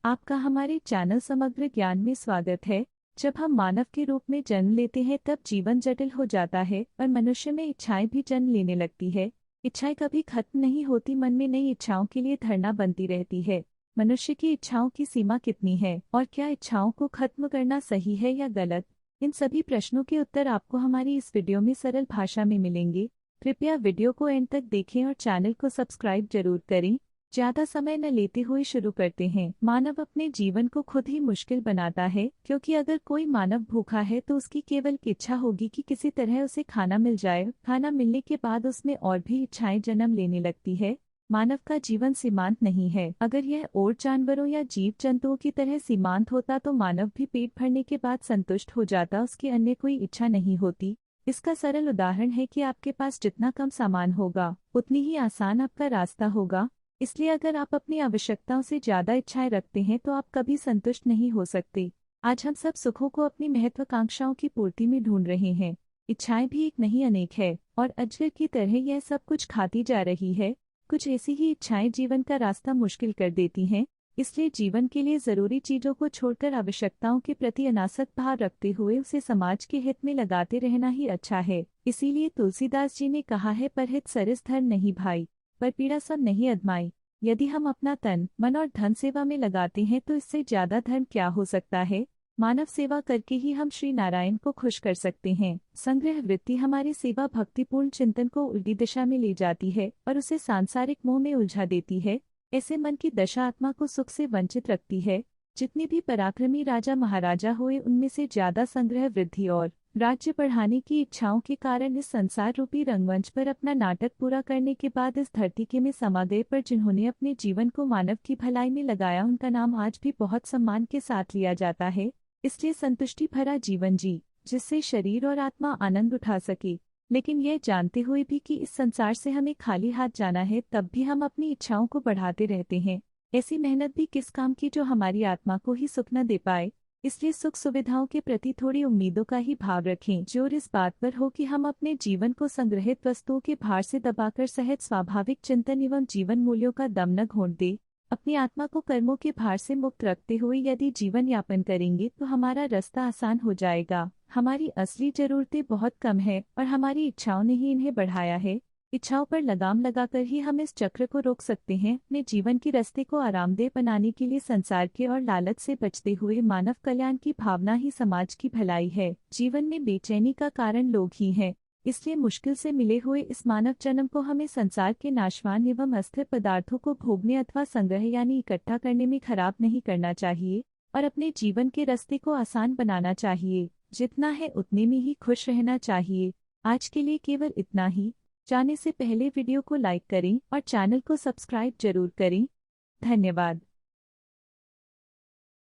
आपका हमारे चैनल समग्र ज्ञान में स्वागत है। जब हम मानव के रूप में जन्म लेते हैं तब जीवन जटिल हो जाता है और मनुष्य में इच्छाएं भी जन्म लेने लगती है। इच्छाएं कभी खत्म नहीं होती, मन में नई इच्छाओं के लिए धरना बनती रहती है। मनुष्य की इच्छाओं की सीमा कितनी है और क्या इच्छाओं को खत्म करना सही है या गलत? इन सभी प्रश्नों के उत्तर आपको हमारी इस वीडियो में सरल भाषा में मिलेंगे। कृपया वीडियो को एंड तक देखें और चैनल को सब्सक्राइब जरूर करें। ज्यादा समय न लेते हुए शुरू करते हैं। मानव अपने जीवन को खुद ही मुश्किल बनाता है, क्योंकि अगर कोई मानव भूखा है तो उसकी केवल इच्छा होगी कि किसी तरह उसे खाना मिल जाए। खाना मिलने के बाद उसमें और भी इच्छाएं जन्म लेने लगती है। मानव का जीवन सीमांत नहीं है। अगर यह और जानवरों या जीव जंतुओं की तरह सीमांत होता तो मानव भी पेट भरने के बाद संतुष्ट हो जाता, उसकी अन्य कोई इच्छा नहीं होती। इसका सरल उदाहरण है कि आपके पास जितना कम सामान होगा उतनी ही आसान आपका रास्ता होगा। इसलिए अगर आप अपनी आवश्यकताओं से ज्यादा इच्छाएं रखते हैं तो आप कभी संतुष्ट नहीं हो सकते। आज हम सब सुखों को अपनी महत्वाकांक्षाओं की पूर्ति में ढूंढ रहे हैं। इच्छाएं भी एक नहीं अनेक है और अजगर की तरह यह सब कुछ खाती जा रही है। कुछ ऐसी ही इच्छाएं जीवन का रास्ता मुश्किल कर देती हैं। इसलिए जीवन के लिए जरूरी चीजों को छोड़कर आवश्यकताओं के प्रति अनासक्त भाव रखते हुए उसे समाज के हित में लगाते रहना ही अच्छा है। इसीलिए तुलसीदास जी ने कहा है, परहित सरिस धर्म नहीं भाई, पर पीड़ा सब नहीं अदमाई। यदि हम अपना तन, मन और धन सेवा में लगाते हैं तो इससे ज्यादा धर्म क्या हो सकता है। मानव सेवा करके ही हम श्री नारायण को खुश कर सकते हैं। संग्रह वृत्ति हमारी सेवा भक्तिपूर्ण चिंतन को उल्टी दिशा में ले जाती है और उसे सांसारिक मोह में उलझा देती है। ऐसे मन की दशा आत्मा को सुख से वंचित रखती है। जितने भी पराक्रमी राजा महाराजा हुए उनमें से ज्यादा संग्रह वृद्धि और राज्य बढ़ाने की इच्छाओं के कारण इस संसार रूपी रंगमंच पर अपना नाटक पूरा करने के बाद इस धरती के में समा गए, पर जिन्होंने अपने जीवन को मानव की भलाई में लगाया उनका नाम आज भी बहुत सम्मान के साथ लिया जाता है। इसलिए संतुष्टि भरा जीवन जी, जिससे शरीर और आत्मा आनंद उठा सके। लेकिन यह जानते हुए भी कि इस संसार से हमें खाली हाथ जाना है, तब भी हम अपनी इच्छाओं को बढ़ाते रहते हैं। ऐसी मेहनत भी किस काम की जो हमारी आत्मा को ही सुख न दे पाए। इसलिए सुख सुविधाओं के प्रति थोड़ी उम्मीदों का ही भाव रखें। जोर इस बात पर हो कि हम अपने जीवन को संग्रहित वस्तुओं के भार से दबाकर सहज स्वाभाविक चिंतन एवं जीवन मूल्यों का दम न घोंट दे। अपनी आत्मा को कर्मों के भार से मुक्त रखते हुए यदि जीवन यापन करेंगे तो हमारा रास्ता आसान हो जाएगा। हमारी असली जरूरतें बहुत कम है और हमारी इच्छाओं ने ही इन्हें बढ़ाया है। इच्छाओं पर लगाम लगाकर ही हम इस चक्र को रोक सकते हैं। अपने जीवन की रास्ते को आरामदेह बनाने के लिए संसार के और लालच से बचते हुए मानव कल्याण की भावना ही समाज की भलाई है। जीवन में बेचैनी का कारण लोग ही हैं। इसलिए मुश्किल से मिले हुए इस मानव जन्म को हमें संसार के नाशवान एवं अस्थिर पदार्थों को भोगने अथवा संग्रह यानी इकट्ठा करने में खराब नहीं करना चाहिए और अपने जीवन के रास्ते को आसान बनाना चाहिए। जितना है उतने में ही खुश रहना चाहिए। आज के लिए केवल इतना ही। जाने से पहले वीडियो को लाइक करें और चैनल को सब्सक्राइब जरूर करें। धन्यवाद।